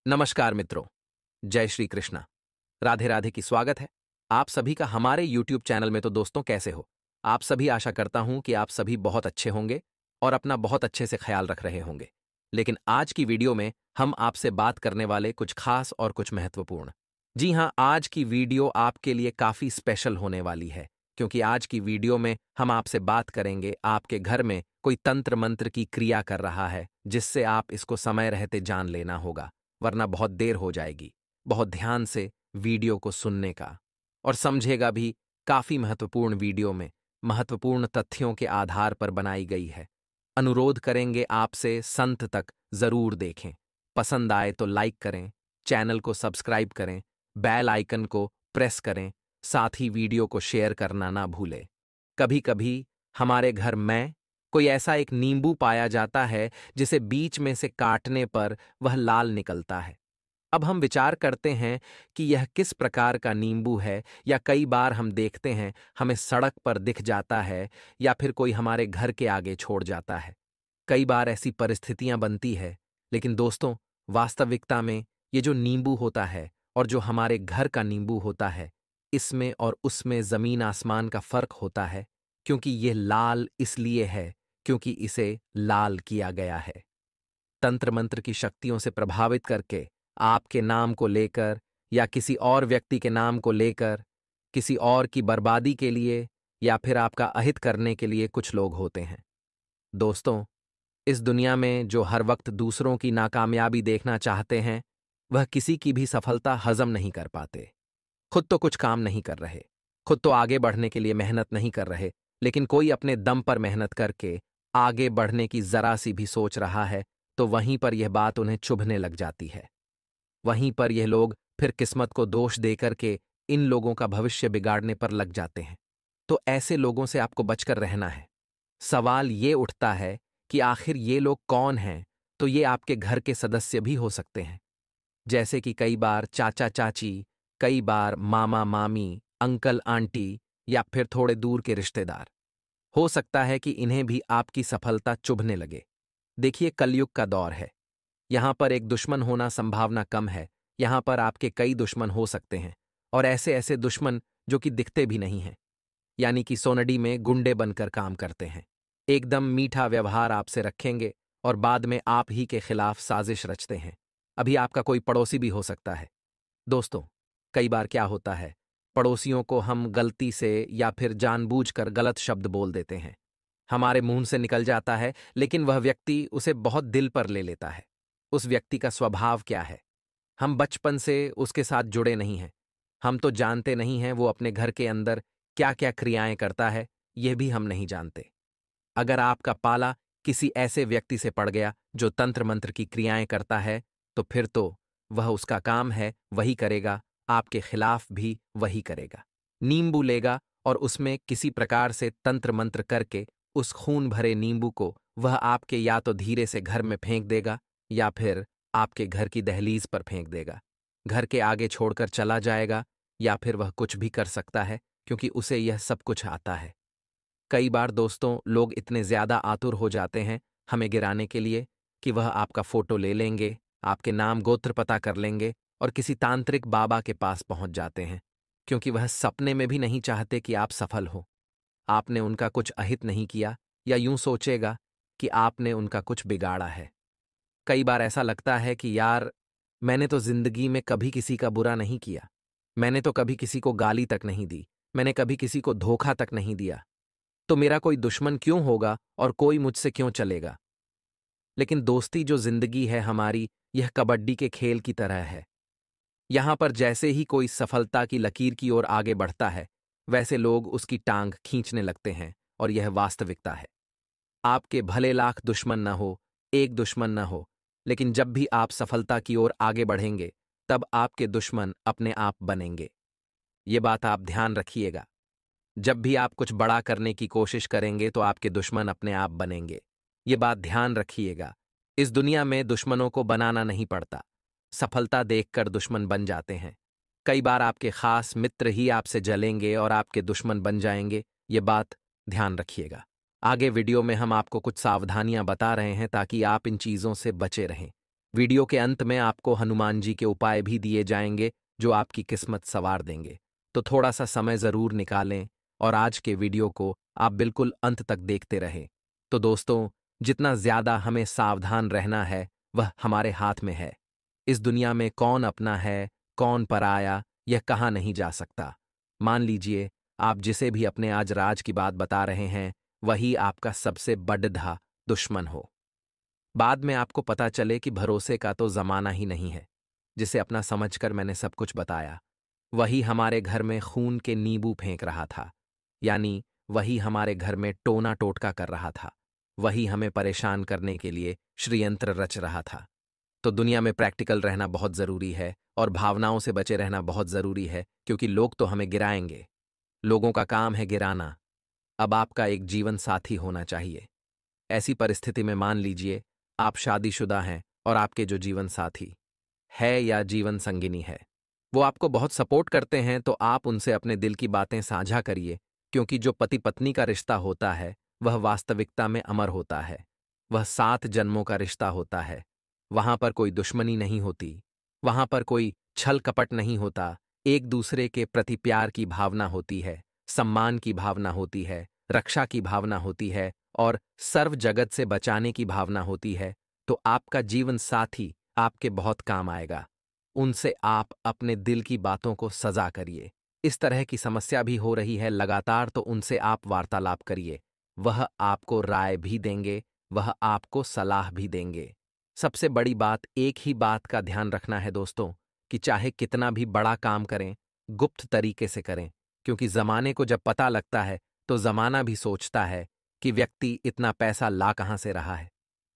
नमस्कार मित्रों, जय श्री कृष्णा। राधे राधे की स्वागत है आप सभी का हमारे YouTube चैनल में। तो दोस्तों, कैसे हो आप सभी? आशा करता हूं कि आप सभी बहुत अच्छे होंगे और अपना बहुत अच्छे से ख्याल रख रहे होंगे। लेकिन आज की वीडियो में हम आपसे बात करने वाले कुछ खास और कुछ महत्वपूर्ण। जी हां, आज की वीडियो आपके लिए काफी स्पेशल होने वाली है, क्योंकि आज की वीडियो में हम आपसे बात करेंगे आपके घर में कोई तंत्र मंत्र की क्रिया कर रहा है, जिससे आप इसको समय रहते जान लेना होगा, वरना बहुत देर हो जाएगी। बहुत ध्यान से वीडियो को सुनने का और समझेगा भी। काफी महत्वपूर्ण वीडियो में महत्वपूर्ण तथ्यों के आधार पर बनाई गई है। अनुरोध करेंगे आपसे संत तक जरूर देखें। पसंद आए तो लाइक करें, चैनल को सब्सक्राइब करें, बेल आइकन को प्रेस करें, साथ ही वीडियो को शेयर करना ना भूलें। कभी कभी हमारे घर में कोई ऐसा एक नींबू पाया जाता है जिसे बीच में से काटने पर वह लाल निकलता है। अब हम विचार करते हैं कि यह किस प्रकार का नींबू है, या कई बार हम देखते हैं हमें सड़क पर दिख जाता है, या फिर कोई हमारे घर के आगे छोड़ जाता है। कई बार ऐसी परिस्थितियां बनती है। लेकिन दोस्तों, वास्तविकता में ये जो नींबू होता है और जो हमारे घर का नींबू होता है, इसमें और उसमें जमीन आसमान का फर्क होता है। क्योंकि यह लाल इसलिए है क्योंकि इसे लाल किया गया है। तंत्र मंत्र की शक्तियों से प्रभावित करके आपके नाम को लेकर, या किसी और व्यक्ति के नाम को लेकर, किसी और की बर्बादी के लिए, या फिर आपका अहित करने के लिए कुछ लोग होते हैं। दोस्तों, इस दुनिया में जो हर वक्त दूसरों की नाकामयाबी देखना चाहते हैं, वह किसी की भी सफलता हजम नहीं कर पाते। खुद तो कुछ काम नहीं कर रहे, खुद तो आगे बढ़ने के लिए मेहनत नहीं कर रहे, लेकिन कोई अपने दम पर मेहनत करके आगे बढ़ने की जरा सी भी सोच रहा है, तो वहीं पर यह बात उन्हें चुभने लग जाती है। वहीं पर यह लोग फिर किस्मत को दोष देकर के इन लोगों का भविष्य बिगाड़ने पर लग जाते हैं। तो ऐसे लोगों से आपको बचकर रहना है। सवाल ये उठता है कि आखिर ये लोग कौन हैं? तो ये आपके घर के सदस्य भी हो सकते हैं, जैसे कि कई बार चाचा चाची, कई बार मामा मामी, अंकल आंटी, या फिर थोड़े दूर के रिश्तेदार। हो सकता है कि इन्हें भी आपकी सफलता चुभने लगे। देखिए, कलयुग का दौर है। यहां पर एक दुश्मन होना संभावना कम है। यहां पर आपके कई दुश्मन हो सकते हैं, और ऐसे ऐसे दुश्मन जो कि दिखते भी नहीं हैं, यानी कि सोनडी में गुंडे बनकर काम करते हैं। एकदम मीठा व्यवहार आपसे रखेंगे और बाद में आप ही के खिलाफ साजिश रचते हैं। अभी आपका कोई पड़ोसी भी हो सकता है। दोस्तों, कई बार क्या होता है, पड़ोसियों को हम गलती से या फिर जानबूझकर गलत शब्द बोल देते हैं। हमारे मुंह से निकल जाता है, लेकिन वह व्यक्ति उसे बहुत दिल पर ले लेता है। उस व्यक्ति का स्वभाव क्या है? हम बचपन से उसके साथ जुड़े नहीं हैं। हम तो जानते नहीं हैं वो अपने घर के अंदर क्या क्या क्रियाएं करता है, यह भी हम नहीं जानते। अगर आपका पाला किसी ऐसे व्यक्ति से पड़ गया जो तंत्र मंत्र की क्रियाएं करता है, तो फिर तो वह उसका काम है, वही करेगा, आपके खिलाफ भी वही करेगा। नींबू लेगा और उसमें किसी प्रकार से तंत्र मंत्र करके उस खून भरे नींबू को वह आपके या तो धीरे से घर में फेंक देगा, या फिर आपके घर की दहलीज पर फेंक देगा। घर के आगे छोड़कर चला जाएगा, या फिर वह कुछ भी कर सकता है, क्योंकि उसे यह सब कुछ आता है। कई बार दोस्तों, लोग इतने ज्यादा आतुर हो जाते हैं हमें गिराने के लिए कि वह आपका फोटो ले लेंगे, आपके नाम गोत्र पता कर लेंगे और किसी तांत्रिक बाबा के पास पहुंच जाते हैं, क्योंकि वह सपने में भी नहीं चाहते कि आप सफल हो। आपने उनका कुछ अहित नहीं किया, या यूं सोचेगा कि आपने उनका कुछ बिगाड़ा है। कई बार ऐसा लगता है कि यार, मैंने तो जिंदगी में कभी किसी का बुरा नहीं किया, मैंने तो कभी किसी को गाली तक नहीं दी, मैंने कभी किसी को धोखा तक नहीं दिया, तो मेरा कोई दुश्मन क्यों होगा और कोई मुझसे क्यों चलेगा? लेकिन दोस्ती जो जिंदगी है हमारी, यह कबड्डी के खेल की तरह है। यहां पर जैसे ही कोई सफलता की लकीर की ओर आगे बढ़ता है, वैसे लोग उसकी टांग खींचने लगते हैं, और यह वास्तविकता है। आपके भले लाख दुश्मन न हो, एक दुश्मन न हो, लेकिन जब भी आप सफलता की ओर आगे बढ़ेंगे, तब आपके दुश्मन अपने आप बनेंगे। ये बात आप ध्यान रखिएगा। जब भी आप कुछ बड़ा करने की कोशिश करेंगे, तो आपके दुश्मन अपने आप बनेंगे। ये बात ध्यान रखिएगा। इस दुनिया में दुश्मनों को बनाना नहीं पड़ता, सफलता देखकर दुश्मन बन जाते हैं। कई बार आपके खास मित्र ही आपसे जलेंगे और आपके दुश्मन बन जाएंगे। ये बात ध्यान रखिएगा। आगे वीडियो में हम आपको कुछ सावधानियां बता रहे हैं ताकि आप इन चीजों से बचे रहें। वीडियो के अंत में आपको हनुमान जी के उपाय भी दिए जाएंगे जो आपकी किस्मत संवार देंगे। तो थोड़ा सा समय ज़रूर निकालें और आज के वीडियो को आप बिल्कुल अंत तक देखते रहें। तो दोस्तों, जितना ज़्यादा हमें सावधान रहना है वह हमारे हाथ में है। इस दुनिया में कौन अपना है, कौन पराया, यह कहा नहीं जा सकता। मान लीजिए आप जिसे भी अपने आज राज की बात बता रहे हैं वही आपका सबसे बड़ा दुश्मन हो। बाद में आपको पता चले कि भरोसे का तो जमाना ही नहीं है। जिसे अपना समझकर मैंने सब कुछ बताया, वही हमारे घर में खून के नींबू फेंक रहा था। यानी वही हमारे घर में टोना टोटका कर रहा था। वही हमें परेशान करने के लिए षड्यंत्र रच रहा था। तो दुनिया में प्रैक्टिकल रहना बहुत ज़रूरी है और भावनाओं से बचे रहना बहुत ज़रूरी है, क्योंकि लोग तो हमें गिराएंगे। लोगों का काम है गिराना। अब आपका एक जीवन साथी होना चाहिए। ऐसी परिस्थिति में मान लीजिए आप शादीशुदा हैं और आपके जो जीवन साथी है या जीवन संगिनी है, वो आपको बहुत सपोर्ट करते हैं, तो आप उनसे अपने दिल की बातें साझा करिए, क्योंकि जो पति पत्नी का रिश्ता होता है वह वास्तविकता में अमर होता है। वह 7 जन्मों का रिश्ता होता है। वहां पर कोई दुश्मनी नहीं होती, वहां पर कोई छल कपट नहीं होता। एक दूसरे के प्रति प्यार की भावना होती है, सम्मान की भावना होती है, रक्षा की भावना होती है और सर्व जगत से बचाने की भावना होती है। तो आपका जीवन साथी आपके बहुत काम आएगा। उनसे आप अपने दिल की बातों को सजा करिए। इस तरह की समस्या भी हो रही है लगातार, तो उनसे आप वार्तालाप करिए। वह आपको राय भी देंगे, वह आपको सलाह भी देंगे। सबसे बड़ी बात, एक ही बात का ध्यान रखना है दोस्तों, कि चाहे कितना भी बड़ा काम करें, गुप्त तरीके से करें, क्योंकि जमाने को जब पता लगता है तो जमाना भी सोचता है कि व्यक्ति इतना पैसा ला कहां से रहा है।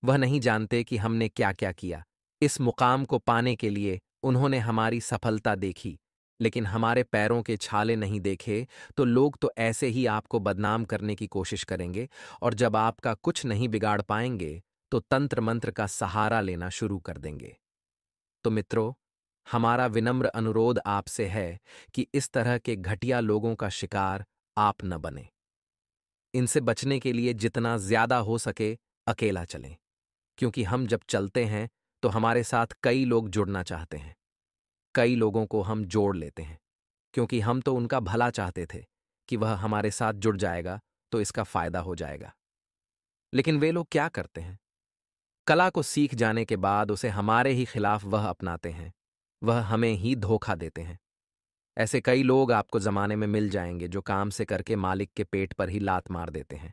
वह नहीं जानते कि हमने क्या क्या किया। इस मुकाम को पाने के लिए उन्होंने हमारी सफलता देखी, लेकिन हमारे पैरों के छाले नहीं देखे। तो लोग तो ऐसे ही आपको बदनाम करने की कोशिश करेंगे, और जब आपका कुछ नहीं बिगाड़ पाएंगे तो तंत्र मंत्र का सहारा लेना शुरू कर देंगे। तो मित्रों, हमारा विनम्र अनुरोध आपसे है कि इस तरह के घटिया लोगों का शिकार आप न बने। इनसे बचने के लिए जितना ज्यादा हो सके अकेला चलें, क्योंकि हम जब चलते हैं तो हमारे साथ कई लोग जुड़ना चाहते हैं। कई लोगों को हम जोड़ लेते हैं, क्योंकि हम तो उनका भला चाहते थे कि वह हमारे साथ जुड़ जाएगा तो इसका फायदा हो जाएगा। लेकिन वे लोग क्या करते हैं? कला को सीख जाने के बाद उसे हमारे ही खिलाफ वह अपनाते हैं। वह हमें ही धोखा देते हैं। ऐसे कई लोग आपको जमाने में मिल जाएंगे जो काम से करके मालिक के पेट पर ही लात मार देते हैं।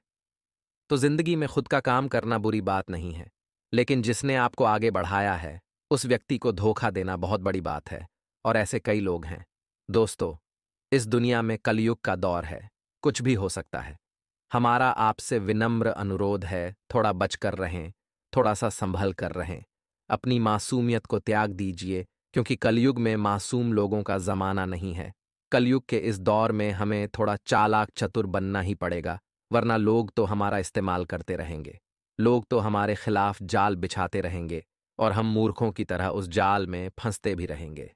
तो जिंदगी में खुद का काम करना बुरी बात नहीं है, लेकिन जिसने आपको आगे बढ़ाया है उस व्यक्ति को धोखा देना बहुत बड़ी बात है, और ऐसे कई लोग हैं। दोस्तों, इस दुनिया में कलयुग का दौर है, कुछ भी हो सकता है। हमारा आपसे विनम्र अनुरोध है, थोड़ा बचकर रहें, थोड़ा सा संभल कर रहें। अपनी मासूमियत को त्याग दीजिए, क्योंकि कलयुग में मासूम लोगों का जमाना नहीं है। कलयुग के इस दौर में हमें थोड़ा चालाक चतुर बनना ही पड़ेगा, वरना लोग तो हमारा इस्तेमाल करते रहेंगे। लोग तो हमारे खिलाफ जाल बिछाते रहेंगे और हम मूर्खों की तरह उस जाल में फंसते भी रहेंगे।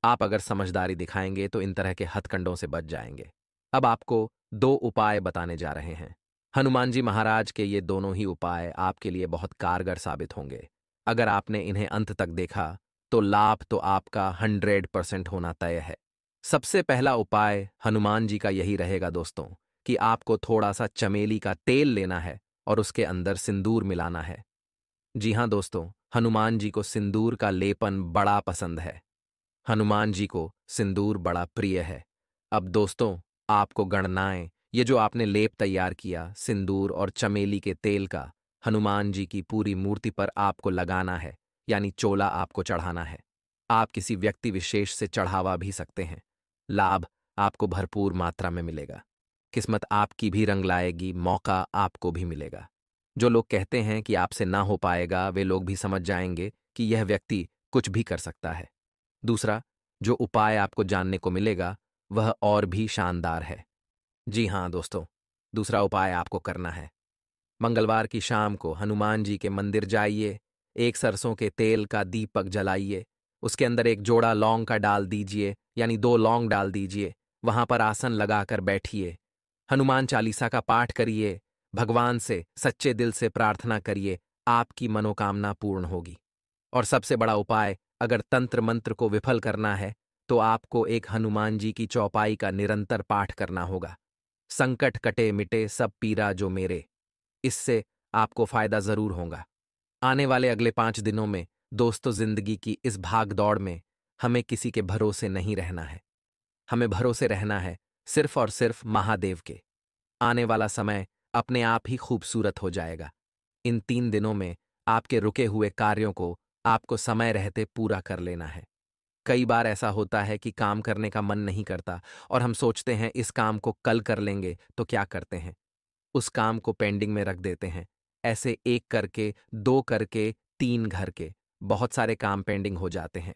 आप अगर समझदारी दिखाएंगे तो इन तरह के हथकंडों से बच जाएंगे। अब आपको 2 उपाय बताने जा रहे हैं। हनुमान जी महाराज के ये दोनों ही उपाय आपके लिए बहुत कारगर साबित होंगे। अगर आपने इन्हें अंत तक देखा तो लाभ तो आपका 100% होना तय है। सबसे पहला उपाय हनुमान जी का यही रहेगा दोस्तों, कि आपको थोड़ा सा चमेली का तेल लेना है और उसके अंदर सिंदूर मिलाना है। जी हाँ दोस्तों, हनुमान जी को सिंदूर का लेपन बड़ा पसंद है। हनुमान जी को सिंदूर बड़ा प्रिय है। अब दोस्तों, आपको गणनाएं, ये जो आपने लेप तैयार किया सिंदूर और चमेली के तेल का, हनुमान जी की पूरी मूर्ति पर आपको लगाना है, यानी चोला आपको चढ़ाना है। आप किसी व्यक्ति विशेष से चढ़ावा भी सकते हैं। लाभ आपको भरपूर मात्रा में मिलेगा। किस्मत आपकी भी रंग लाएगी, मौका आपको भी मिलेगा। जो लोग कहते हैं कि आपसे ना हो पाएगा, वे लोग भी समझ जाएंगे कि यह व्यक्ति कुछ भी कर सकता है। दूसरा जो उपाय आपको जानने को मिलेगा वह और भी शानदार है। जी हाँ दोस्तों, दूसरा उपाय आपको करना है। मंगलवार की शाम को हनुमान जी के मंदिर जाइए, एक सरसों के तेल का दीपक जलाइए, उसके अंदर एक जोड़ा लौंग का डाल दीजिए, यानी 2 लौंग डाल दीजिए। वहां पर आसन लगाकर बैठिए, हनुमान चालीसा का पाठ करिए, भगवान से सच्चे दिल से प्रार्थना करिए, आपकी मनोकामना पूर्ण होगी। और सबसे बड़ा उपाय, अगर तंत्र मंत्र को विफल करना है तो आपको एक हनुमान जी की चौपाई का निरंतर पाठ करना होगा। संकट कटे मिटे सब पीरा जो मेरे, इससे आपको फायदा जरूर होगा। आने वाले अगले 5 दिनों में दोस्तों, जिंदगी की इस भाग दौड़ में हमें किसी के भरोसे नहीं रहना है। हमें भरोसे रहना है सिर्फ और सिर्फ महादेव के। आने वाला समय अपने आप ही खूबसूरत हो जाएगा। इन 3 दिनों में आपके रुके हुए कार्यों को आपको समय रहते पूरा कर लेना है। कई बार ऐसा होता है कि काम करने का मन नहीं करता और हम सोचते हैं इस काम को कल कर लेंगे, तो क्या करते हैं, उस काम को पेंडिंग में रख देते हैं। ऐसे एक करके, दो करके, तीन घर के बहुत सारे काम पेंडिंग हो जाते हैं।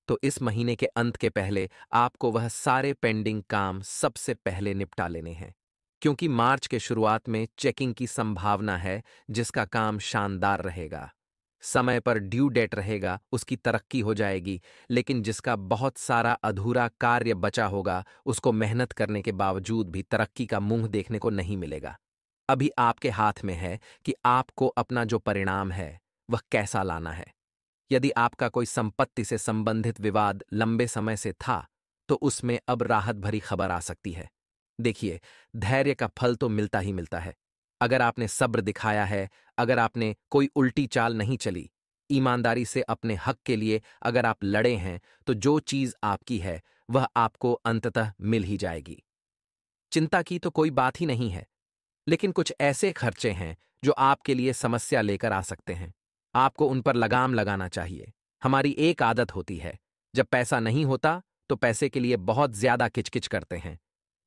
तो इस महीने के अंत के पहले आपको वह सारे पेंडिंग काम सबसे पहले निपटा लेने हैं, क्योंकि मार्च के शुरुआत में चेकिंग की संभावना है, जिसका काम शानदार रहेगा। समय पर ड्यू डेट रहेगा, उसकी तरक्की हो जाएगी, लेकिन जिसका बहुत सारा अधूरा कार्य बचा होगा, उसको मेहनत करने के बावजूद भी तरक्की का मुंह देखने को नहीं मिलेगा। अभी आपके हाथ में है कि आपको अपना जो परिणाम है वह कैसा लाना है। यदि आपका कोई संपत्ति से संबंधित विवाद लंबे समय से था, तो उसमें अब राहत भरी खबर आ सकती है। देखिए, धैर्य का फल तो मिलता ही मिलता है। अगर आपने सब्र दिखाया है, अगर आपने कोई उल्टी चाल नहीं चली, ईमानदारी से अपने हक के लिए अगर आप लड़े हैं, तो जो चीज आपकी है वह आपको अंततः मिल ही जाएगी। चिंता की तो कोई बात ही नहीं है, लेकिन कुछ ऐसे खर्चे हैं जो आपके लिए समस्या लेकर आ सकते हैं। आपको उन पर लगाम लगाना चाहिए। हमारी एक आदत होती है, जब पैसा नहीं होता तो पैसे के लिए बहुत ज्यादा किचकिच करते हैं।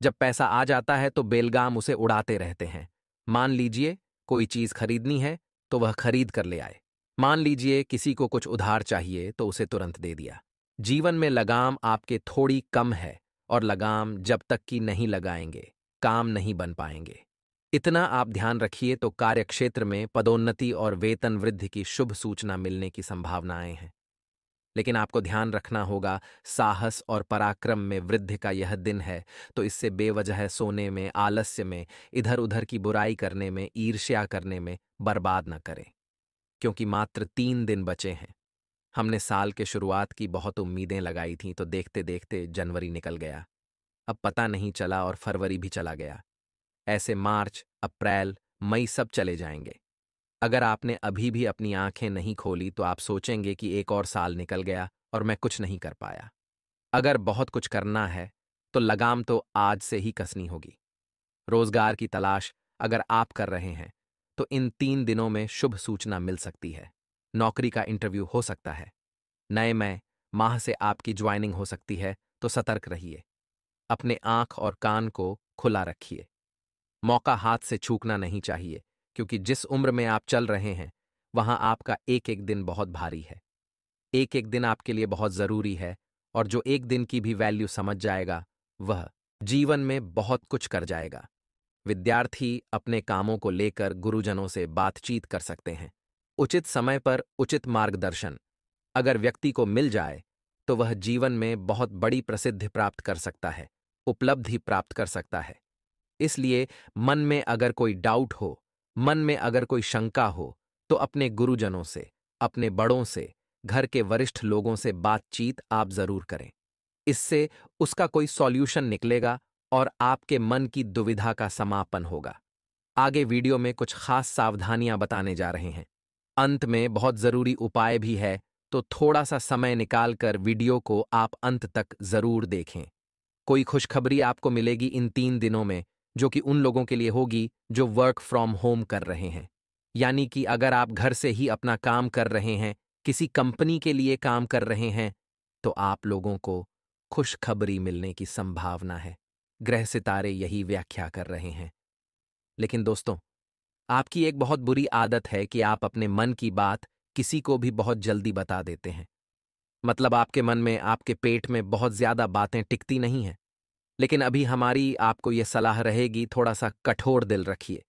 जब पैसा आ जाता है तो बेलगाम उसे उड़ाते रहते हैं। मान लीजिए कोई चीज खरीदनी है तो वह खरीद कर ले आए। मान लीजिए किसी को कुछ उधार चाहिए तो उसे तुरंत दे दिया। जीवन में लगाम आपके थोड़ी कम है, और लगाम जब तक कि नहीं लगाएंगे, काम नहीं बन पाएंगे। इतना आप ध्यान रखिए तो कार्यक्षेत्र में पदोन्नति और वेतन वृद्धि की शुभ सूचना मिलने की संभावनाएं हैं। लेकिन आपको ध्यान रखना होगा, साहस और पराक्रम में वृद्धि का यह दिन है, तो इससे बेवजह सोने में, आलस्य में, इधर उधर की बुराई करने में, ईर्ष्या करने में बर्बाद न करें, क्योंकि मात्र 3 दिन बचे हैं। हमने साल के शुरुआत की बहुत उम्मीदें लगाई थीं, तो देखते देखते जनवरी निकल गया। अब पता नहीं चला और फरवरी भी चला गया। ऐसे मार्च, अप्रैल, मई सब चले जाएंगे। अगर आपने अभी भी अपनी आंखें नहीं खोली तो आप सोचेंगे कि एक और साल निकल गया और मैं कुछ नहीं कर पाया। अगर बहुत कुछ करना है तो लगाम तो आज से ही कसनी होगी। रोजगार की तलाश अगर आप कर रहे हैं तो इन 3 दिनों में शुभ सूचना मिल सकती है। नौकरी का इंटरव्यू हो सकता है। नए माह से आपकी ज्वाइनिंग हो सकती है, तो सतर्क रहिए। अपने आंख और कान को खुला रखिए। मौका हाथ से छूटना नहीं चाहिए, क्योंकि जिस उम्र में आप चल रहे हैं वहां आपका एक एक दिन बहुत भारी है। एक एक दिन आपके लिए बहुत जरूरी है, और जो एक दिन की भी वैल्यू समझ जाएगा वह जीवन में बहुत कुछ कर जाएगा। विद्यार्थी अपने कामों को लेकर गुरुजनों से बातचीत कर सकते हैं। उचित समय पर उचित मार्गदर्शन अगर व्यक्ति को मिल जाए तो वह जीवन में बहुत बड़ी प्रसिद्धि प्राप्त कर सकता है, उपलब्धि प्राप्त कर सकता है। इसलिए मन में अगर कोई डाउट हो, मन में अगर कोई शंका हो, तो अपने गुरुजनों से, अपने बड़ों से, घर के वरिष्ठ लोगों से बातचीत आप जरूर करें। इससे उसका कोई सॉल्यूशन निकलेगा और आपके मन की दुविधा का समापन होगा। आगे वीडियो में कुछ खास सावधानियां बताने जा रहे हैं। अंत में बहुत जरूरी उपाय भी है, तो थोड़ा सा समय निकालकर वीडियो को आप अंत तक जरूर देखें। कोई खुशखबरी आपको मिलेगी इन 3 दिनों में, जो कि उन लोगों के लिए होगी जो वर्क फ्रॉम होम कर रहे हैं। यानी कि अगर आप घर से ही अपना काम कर रहे हैं, किसी कंपनी के लिए काम कर रहे हैं, तो आप लोगों को खुशखबरी मिलने की संभावना है। ग्रह सितारे यही व्याख्या कर रहे हैं। लेकिन दोस्तों, आपकी एक बहुत बुरी आदत है कि आप अपने मन की बात किसी को भी बहुत जल्दी बता देते हैं। मतलब आपके मन में, आपके पेट में बहुत ज्यादा बातें टिकती नहीं हैं। लेकिन अभी हमारी आपको यह सलाह रहेगी, थोड़ा सा कठोर दिल रखिए।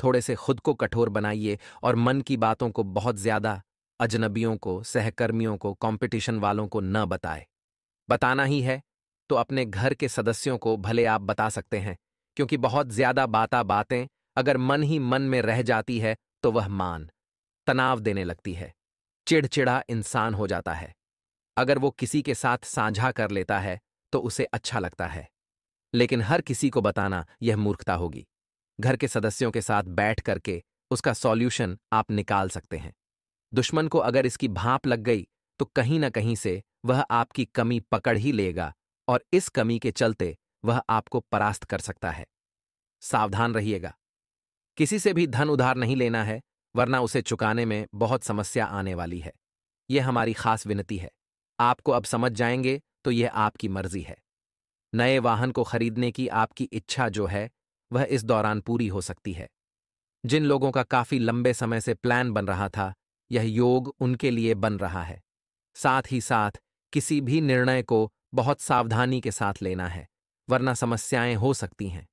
थोड़े से खुद को कठोर बनाइए और मन की बातों को बहुत ज्यादा अजनबियों को, सहकर्मियों को, कंपटीशन वालों को न बताए। बताना ही है तो अपने घर के सदस्यों को भले आप बता सकते हैं, क्योंकि बहुत ज्यादा बातें अगर मन ही मन में रह जाती है तो वह तनाव देने लगती है। चिड़चिड़ा इंसान हो जाता है। अगर वो किसी के साथ साझा कर लेता है तो उसे अच्छा लगता है, लेकिन हर किसी को बताना यह मूर्खता होगी। घर के सदस्यों के साथ बैठ करके उसका सॉल्यूशन आप निकाल सकते हैं। दुश्मन को अगर इसकी भाप लग गई तो कहीं न कहीं से वह आपकी कमी पकड़ ही लेगा और इस कमी के चलते वह आपको परास्त कर सकता है। सावधान रहिएगा। किसी से भी धन उधार नहीं लेना है, वरना उसे चुकाने में बहुत समस्या आने वाली है। यह हमारी खास विनती है। आपको अब समझ जाएंगे तो यह आपकी मर्जी है। नए वाहन को खरीदने की आपकी इच्छा जो है वह इस दौरान पूरी हो सकती है। जिन लोगों का काफी लंबे समय से प्लान बन रहा था, यह योग उनके लिए बन रहा है। साथ ही साथ किसी भी निर्णय को बहुत सावधानी के साथ लेना है, वरना समस्याएं हो सकती हैं।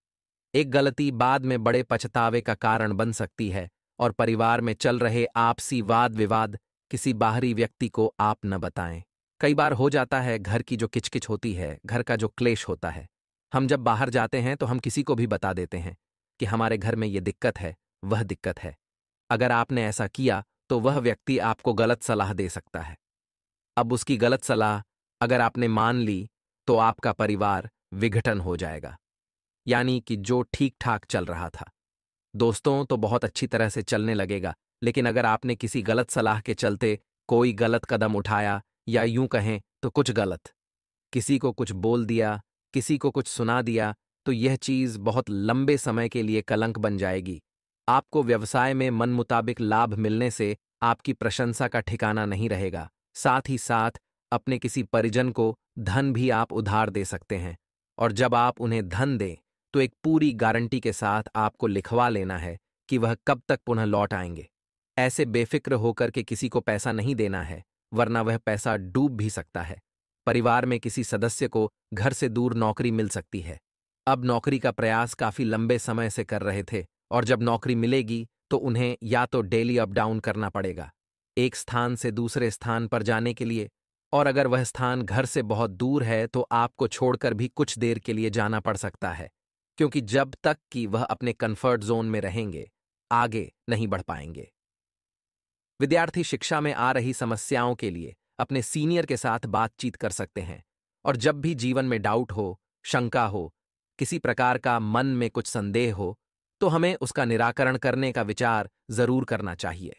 एक गलती बाद में बड़े पछतावे का कारण बन सकती है और परिवार में चल रहे आपसी वाद विवाद किसी बाहरी व्यक्ति को आप न बताएं। कई बार हो जाता है, घर की जो किचकिच होती है, घर का जो क्लेश होता है, हम जब बाहर जाते हैं तो हम किसी को भी बता देते हैं कि हमारे घर में ये दिक्कत है, वह दिक्कत है। अगर आपने ऐसा किया तो वह व्यक्ति आपको गलत सलाह दे सकता है। अब उसकी गलत सलाह अगर आपने मान ली तो आपका परिवार विघटन हो जाएगा। यानी कि जो ठीक ठाक चल रहा था, दोस्तों तो बहुत अच्छी तरह से चलने लगेगा, लेकिन अगर आपने किसी गलत सलाह के चलते कोई गलत कदम उठाया या यूं कहें तो कुछ गलत, किसी को कुछ बोल दिया, किसी को कुछ सुना दिया, तो यह चीज बहुत लंबे समय के लिए कलंक बन जाएगी। आपको व्यवसाय में मन मुताबिक लाभ मिलने से आपकी प्रशंसा का ठिकाना नहीं रहेगा। साथ ही साथ अपने किसी परिजन को धन भी आप उधार दे सकते हैं, और जब आप उन्हें धन दें तो एक पूरी गारंटी के साथ आपको लिखवा लेना है कि वह कब तक पुनः लौट आएंगे। ऐसे बेफिक्र होकर के किसी को पैसा नहीं देना है, वरना वह पैसा डूब भी सकता है। परिवार में किसी सदस्य को घर से दूर नौकरी मिल सकती है। अब नौकरी का प्रयास काफी लंबे समय से कर रहे थे, और जब नौकरी मिलेगी तो उन्हें या तो डेली अप डाउन करना पड़ेगा एक स्थान से दूसरे स्थान पर जाने के लिए, और अगर वह स्थान घर से बहुत दूर है तो आपको छोड़कर भी कुछ देर के लिए जाना पड़ सकता है, क्योंकि जब तक कि वह अपने कंफर्ट जोन में रहेंगे, आगे नहीं बढ़ पाएंगे। विद्यार्थी शिक्षा में आ रही समस्याओं के लिए अपने सीनियर के साथ बातचीत कर सकते हैं, और जब भी जीवन में डाउट हो, शंका हो, किसी प्रकार का मन में कुछ संदेह हो, तो हमें उसका निराकरण करने का विचार जरूर करना चाहिए।